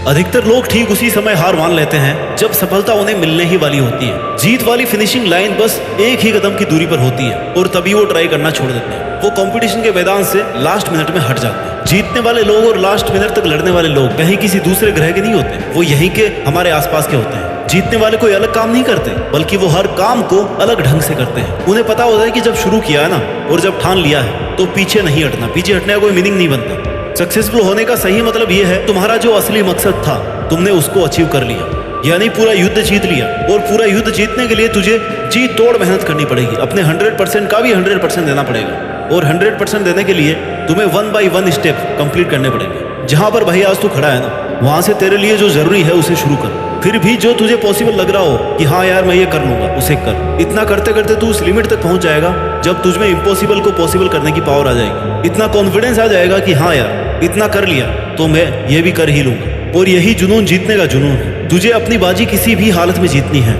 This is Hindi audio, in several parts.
अधिकतर लोग ठीक उसी समय हार मान लेते हैं जब सफलता उन्हें मिलने ही वाली होती है। जीत वाली फिनिशिंग लाइन बस एक ही कदम की दूरी पर होती है और तभी वो ट्राई करना छोड़ देते हैं। वो कंपटीशन के मैदान से लास्ट मिनट में हट जाते हैं। जीतने वाले लोग और लास्ट मिनट तक लड़ने वाले लोग कहीं किसी दूसरे ग्रह के नहीं होते, वो यहीं के हमारे आसपास के होते हैं। जीतने वाले कोई अलग काम नहीं करते, बल्कि वो हर काम को अलग ढंग से करते हैं। उन्हें पता होता है कि जब शुरू किया है ना और जब ठान लिया है तो पीछे नहीं हटना। पीछे हटने का कोई मीनिंग नहीं बनता। सक्सेसफुल होने का सही मतलब ये है तुम्हारा जो असली मकसद था तुमने उसको अचीव कर लिया, यानी पूरा युद्ध जीत लिया। और पूरा युद्ध जीतने के लिए तुझे जी तोड़ मेहनत करनी पड़ेगी। अपने 100% का भी 100% देना पड़ेगा और 100% देने के लिए तुम्हें 1 by 1 स्टेप कंप्लीट करने पड़ेंगे। जहां पर भाई आज तू खड़ा है ना, वहां से तेरे लिए जो जरूरी है उसे शुरू कर। फिर भी जो तुझे पॉसिबल लग रहा हो कि हाँ यार मैं ये कर लूंगा, उसे कर। इतना करते करते तू उस लिमिट तक पहुंच जाएगा जब तुझमें इम्पॉसिबल को पॉसिबल करने की पावर आ जाएगी। इतना कॉन्फिडेंस आ जाएगा कि हाँ यार इतना कर लिया तो मैं ये भी कर ही लूंगा। और यही जुनून जीतने का जुनून है। तुझे अपनी बाजी किसी भी हालत में जीतनी है।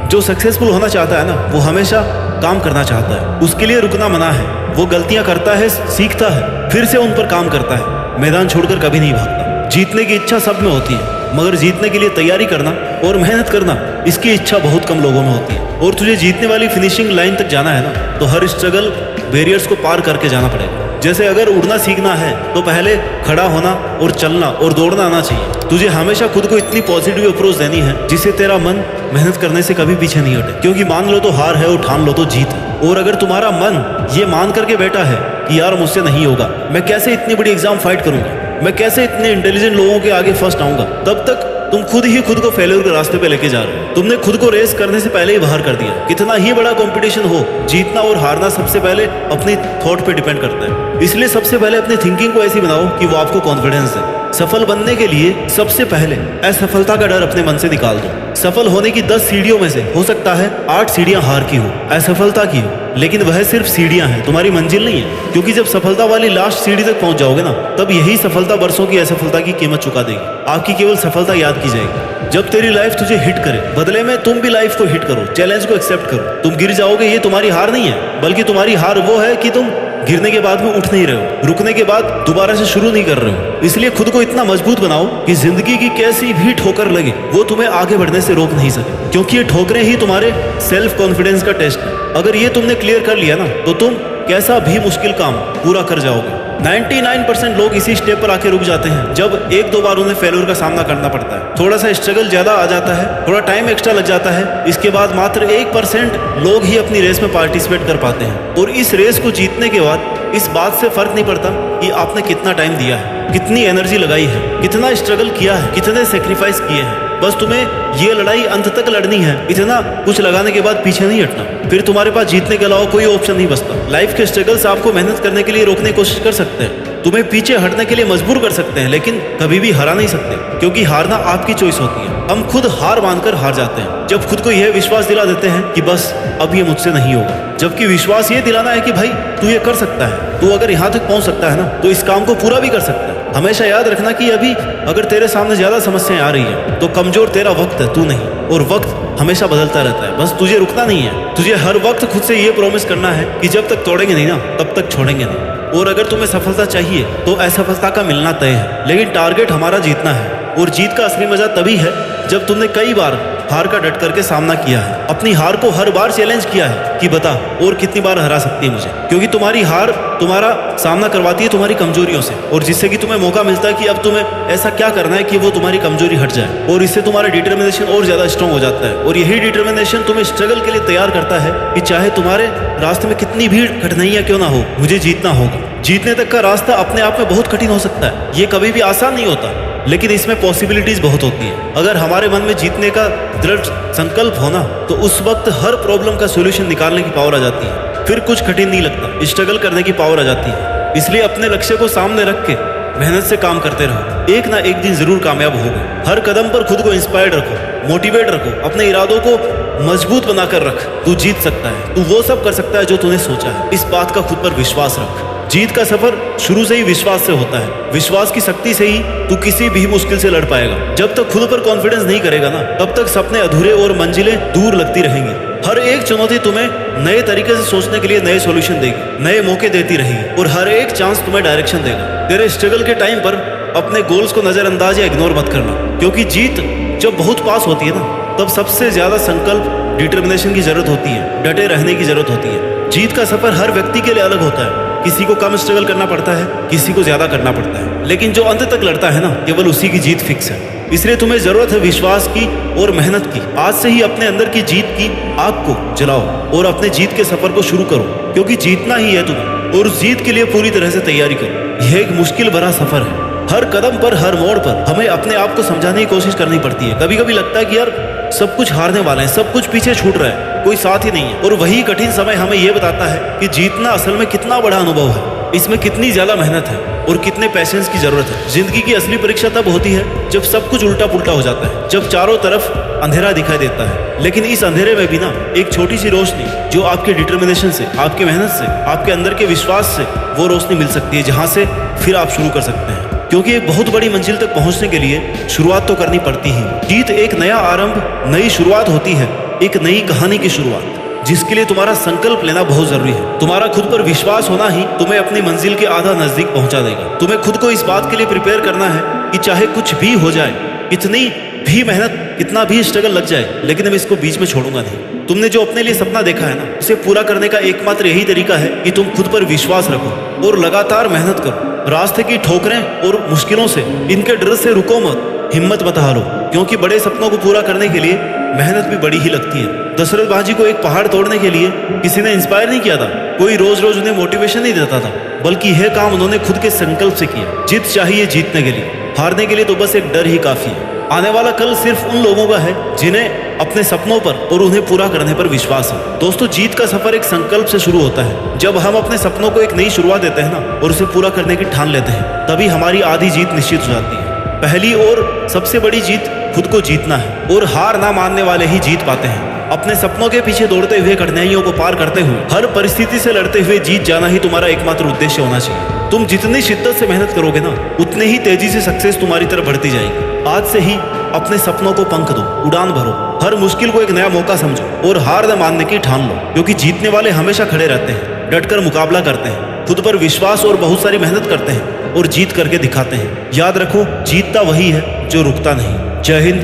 जो सक्सेसफुल होना चाहता है ना, वो हमेशा काम करना चाहता है। उसके लिए रुकना मना है। वो गलतियां करता है, सीखता है, फिर से उन पर काम करता है। मैदान छोड़कर कभी नहीं भागता। जीतने की इच्छा सब में होती है, मगर जीतने के लिए तैयारी करना और मेहनत करना, इसकी इच्छा बहुत कम लोगों में होती है। और तुझे जीतने वाली फिनिशिंग लाइन तक जाना है ना, तो हर स्ट्रगल बैरियर्स को पार करके जाना पड़ेगा। जैसे अगर उड़ना सीखना है तो पहले खड़ा होना और चलना और दौड़ना आना चाहिए। तुझे हमेशा खुद को इतनी पॉजिटिव अप्रोच देनी है जिससे तेरा मन मेहनत करने से कभी पीछे नहीं हटे। क्योंकि मान लो तो हार है और ठान लो तो जीत है। और अगर तुम्हारा मन ये मान करके बैठा है कि यार मुझसे नहीं होगा, मैं कैसे इतनी बड़ी एग्जाम फाइट करूंगा, मैं कैसे इतने इंटेलिजेंट लोगों के आगे फर्स्ट आऊंगा, तब तक तुम खुद ही खुद को फेलियर के रास्ते पे लेके जा रहे हो। तुमने खुद को रेस करने से पहले ही बाहर कर दिया। कितना ही बड़ा कंपटीशन हो, जीतना और हारना सबसे पहले अपनी थॉट पे डिपेंड करता है। इसलिए सबसे पहले अपनी थिंकिंग को ऐसी बनाओ कि वो आपको कॉन्फिडेंस दे। सफल बनने के लिए सबसे पहले असफलता का डर अपने मन से निकाल दो। सफल होने की 10 सीढ़ियों में से हो सकता है 8 सीढ़ियां हार की हो, असफलता की हो, लेकिन वह सिर्फ सीढ़ियां हैं, तुम्हारी मंजिल नहीं है। क्योंकि जब सफलता वाली लास्ट सीढ़ी तक पहुंच जाओगे ना, तब यही सफलता वर्षों की असफलता की कीमत चुका देगी। आपकी केवल सफलता याद की जाएगी। जब तेरी लाइफ तुझे हिट करे, बदले में तुम भी लाइफ को हिट करो, चैलेंज को एक्सेप्ट करो। तुम गिर जाओगे, ये तुम्हारी हार नहीं है, बल्कि तुम्हारी हार वो है कि तुम गिरने के बाद भी उठ नहीं रहे हो, रुकने के बाद दोबारा से शुरू नहीं कर रहे हो। इसलिए खुद को इतना मजबूत बनाओ कि जिंदगी की कैसी भी ठोकर लगे वो तुम्हें आगे बढ़ने से रोक नहीं सके। क्योंकि ये ठोकरें ही तुम्हारे सेल्फ कॉन्फिडेंस का टेस्ट है। अगर ये तुमने क्लियर कर लिया ना, तो तुम कैसा भी मुश्किल काम पूरा कर जाओगे। 99% लोग इसी स्टेप पर आके रुक जाते हैं जब 1-2 बार उन्हें फेल्योर का सामना करना पड़ता है, थोड़ा सा स्ट्रगल ज्यादा आ जाता है, थोड़ा टाइम एक्स्ट्रा लग जाता है। इसके बाद मात्र 1% लोग ही अपनी रेस में पार्टिसिपेट कर पाते हैं। और इस रेस को जीतने के बाद इस बात से फर्क नहीं पड़ता कि आपने कितना टाइम दिया है, कितनी एनर्जी लगाई है, कितना स्ट्रगल किया है, कितने सेक्रीफाइस किए हैं। बस तुम्हें ये लड़ाई अंत तक लड़नी है। इतना कुछ लगाने के बाद पीछे नहीं हटना, फिर तुम्हारे पास जीतने के अलावा कोई ऑप्शन नहीं बचता। लाइफ के स्ट्रगल्स आपको मेहनत करने के लिए रोकने की कोशिश कर सकते हैं, तुम्हें पीछे हटने के लिए मजबूर कर सकते हैं, लेकिन कभी भी हरा नहीं सकते। क्योंकि हारना आपकी चॉइस होती है। हम खुद हार मानकर हार जाते हैं जब खुद को यह विश्वास दिला देते हैं कि बस अब ये मुझसे नहीं होगा। जबकि विश्वास ये दिलाना है कि भाई तू ये कर सकता है, तू अगर यहाँ तक पहुंच सकता है ना, तो इस काम को पूरा भी कर सकता है। हमेशा याद रखना कि अभी अगर तेरे सामने ज्यादा समस्याएं आ रही है तो कमजोर तेरा वक्त है, तू नहीं। और वक्त हमेशा बदलता रहता है, बस तुझे रुकना नहीं है। तुझे हर वक्त खुद से ये प्रॉमिस करना है कि जब तक तोड़ेंगे नहीं ना, तब तक छोड़ेंगे नहीं। और अगर तुम्हें सफलता चाहिए तो असफलता का मिलना तय है, लेकिन टारगेट हमारा जीतना है। और जीत का असली मजा तभी है जब तुमने कई बार हार का डट करके सामना किया है, अपनी हार को हर बार चैलेंज किया है कि बता और कितनी बार हरा सकती है मुझे। क्योंकि तुम्हारी हार तुम्हारा सामना करवाती है तुम्हारी कमजोरियों से, और जिससे कि तुम्हें मौका मिलता है कि अब तुम्हें ऐसा क्या करना है कि वो तुम्हारी कमजोरी हट जाए। और इससे तुम्हारा डिटर्मिनेशन और ज्यादा स्ट्रांग हो जाता है। और यही डिटर्मिनेशन तुम्हें स्ट्रगल के लिए तैयार करता है कि चाहे तुम्हारे रास्ते में कितनी भी कठिनाइयां क्यों ना हो, मुझे जीतना होगा। जीतने तक का रास्ता अपने आप में बहुत कठिन हो सकता है, ये कभी भी आसान नहीं होता, लेकिन इसमें पॉसिबिलिटीज बहुत होती है। अगर हमारे मन में जीतने का दृढ़ संकल्प होना, तो उस वक्त हर प्रॉब्लम का सॉल्यूशन निकालने की पावर आ जाती है। फिर कुछ कठिन नहीं लगता, स्ट्रगल करने की पावर आ जाती है। इसलिए अपने लक्ष्य को सामने रख के मेहनत से काम करते रहो, एक ना एक दिन जरूर कामयाब होगे। हर कदम पर खुद को इंस्पायर्ड रखो, मोटिवेट रखो, अपने इरादों को मजबूत बनाकर रख। तू जीत सकता है, तू वो सब कर सकता है जो तूने सोचा है। इस बात का खुद पर विश्वास रख। जीत का सफर शुरू से ही विश्वास से होता है। विश्वास की शक्ति से ही तू किसी भी मुश्किल से लड़ पाएगा। जब तक खुद पर कॉन्फिडेंस नहीं करेगा ना, तब तक सपने अधूरे और मंजिलें दूर लगती रहेंगी। हर एक चुनौती तुम्हें नए तरीके से सोचने के लिए नए सॉल्यूशन देगी, नए मौके देती रहेगी, और हर एक चांस तुम्हें डायरेक्शन देगा। तेरे स्ट्रगल के टाइम पर अपने गोल्स को नजरअंदाज या इग्नोर मत करना। क्योंकि जीत जब बहुत पास होती है ना, तब सबसे ज्यादा संकल्प, डिटर्मिनेशन की जरूरत होती है, डटे रहने की जरूरत होती है। जीत का सफर हर व्यक्ति के लिए अलग होता है। किसी को कम स्ट्रगल करना पड़ता है, किसी को ज्यादा करना पड़ता है, लेकिन जो अंत तक लड़ता है ना, केवल उसी की जीत फिक्स है। इसलिए तुम्हें जरूरत है विश्वास की और मेहनत की। आज से ही अपने अंदर की जीत की आग को जलाओ और अपने जीत के सफर को शुरू करो, क्योंकि जीतना ही है तुम्हें, और उस जीत के लिए पूरी तरह से तैयारी करो। यह एक मुश्किल भरा सफर है। हर कदम पर, हर मोड़ पर हमें अपने आप को समझाने की कोशिश करनी पड़ती है। कभी कभी लगता है कि यार सब कुछ हारने वाले हैं, सब कुछ पीछे छूट रहा है, कोई साथ ही नहीं है। और वही कठिन समय हमें यह बताता है कि जीतना असल में कितना बड़ा अनुभव है, इसमें कितनी ज्यादा मेहनत है और कितने पैशंस की जरूरत है। जिंदगी की असली परीक्षा तब होती है जब सब कुछ उल्टा पुल्टा हो जाता है, जब चारों तरफ अंधेरा दिखाई देता है, लेकिन इस अंधेरे में भी ना एक छोटी सी रोशनी, जो आपके डिटर्मिनेशन से, आपके मेहनत से, आपके अंदर के विश्वास से, वो रोशनी मिल सकती है, जहां से फिर आप शुरू कर सकते हैं। क्योंकि एक बहुत बड़ी मंजिल तक पहुंचने के लिए शुरुआत तो करनी पड़ती ही। जीत एक नया आरंभ, नई शुरुआत होती है, एक नई कहानी की शुरुआत, जिसके लिए तुम्हारा संकल्प लेना बहुत जरूरी है। तुम्हारा खुद पर विश्वास होना ही तुम्हें अपनी मंजिल के आधा नजदीक पहुंचा देगा। तुम्हें खुद को इस बात के लिए प्रिपेयर करना है कि चाहे कुछ भी हो जाए, कितनी भी मेहनत, कितना भी स्ट्रगल लग जाए, लेकिन मैं इसको बीच में छोड़ूंगा नहीं। तुमने जो अपने लिए सपना देखा है ना, उसे पूरा करने का एकमात्र यही तरीका है कि तुम खुद पर विश्वास रखो और लगातार मेहनत करो। रास्ते की ठोकरें और मुश्किलों से, इनके डर से रुको मत, हिम्मत मत हारो, क्योंकि बड़े सपनों को पूरा करने के लिए मेहनत भी बड़ी ही लगती है। दशरथ बाजी को एक पहाड़ तोड़ने के लिए किसी ने इंस्पायर नहीं किया था, कोई रोज रोज उन्हें मोटिवेशन नहीं देता था, बल्कि यह काम उन्होंने खुद के संकल्प से किया। जीत चाहिए जीतने के लिए, हारने के लिए तो बस एक डर ही काफी है। आने वाला कल सिर्फ उन लोगों का है जिन्हें अपने सपनों पर और उन्हें पूरा करने पर विश्वास है। दोस्तों, जीत का सफर एक संकल्प से शुरू होता है। जब हम अपने सपनों को एक नई शुरुआत देते हैं ना, और उसे पूरा करने की ठान लेते हैं, तभी हमारी आधी जीत निश्चित हो जाती है। पहली और सबसे बड़ी जीत खुद को जीतना है, और हार ना मानने वाले ही जीत पाते हैं। अपने सपनों के पीछे दौड़ते हुए, कठिनाइयों को पार करते हुए, हर परिस्थिति से लड़ते हुए जीत जाना ही तुम्हारा एकमात्र उद्देश्य होना चाहिए। तुम जितनी शिद्दत से मेहनत करोगे ना, उतने ही तेजी से सक्सेस तुम्हारी तरफ बढ़ती जाएगी। आज से ही अपने सपनों को पंख दो, उड़ान भरो, हर मुश्किल को एक नया मौका समझो और हार न मानने की ठान लो, क्योंकि जीतने वाले हमेशा खड़े रहते हैं, डटकर मुकाबला करते हैं, खुद पर विश्वास और बहुत सारी मेहनत करते हैं और जीत करके दिखाते हैं। याद रखो, जीतता वही है जो रुकता नहीं। जय हिंद,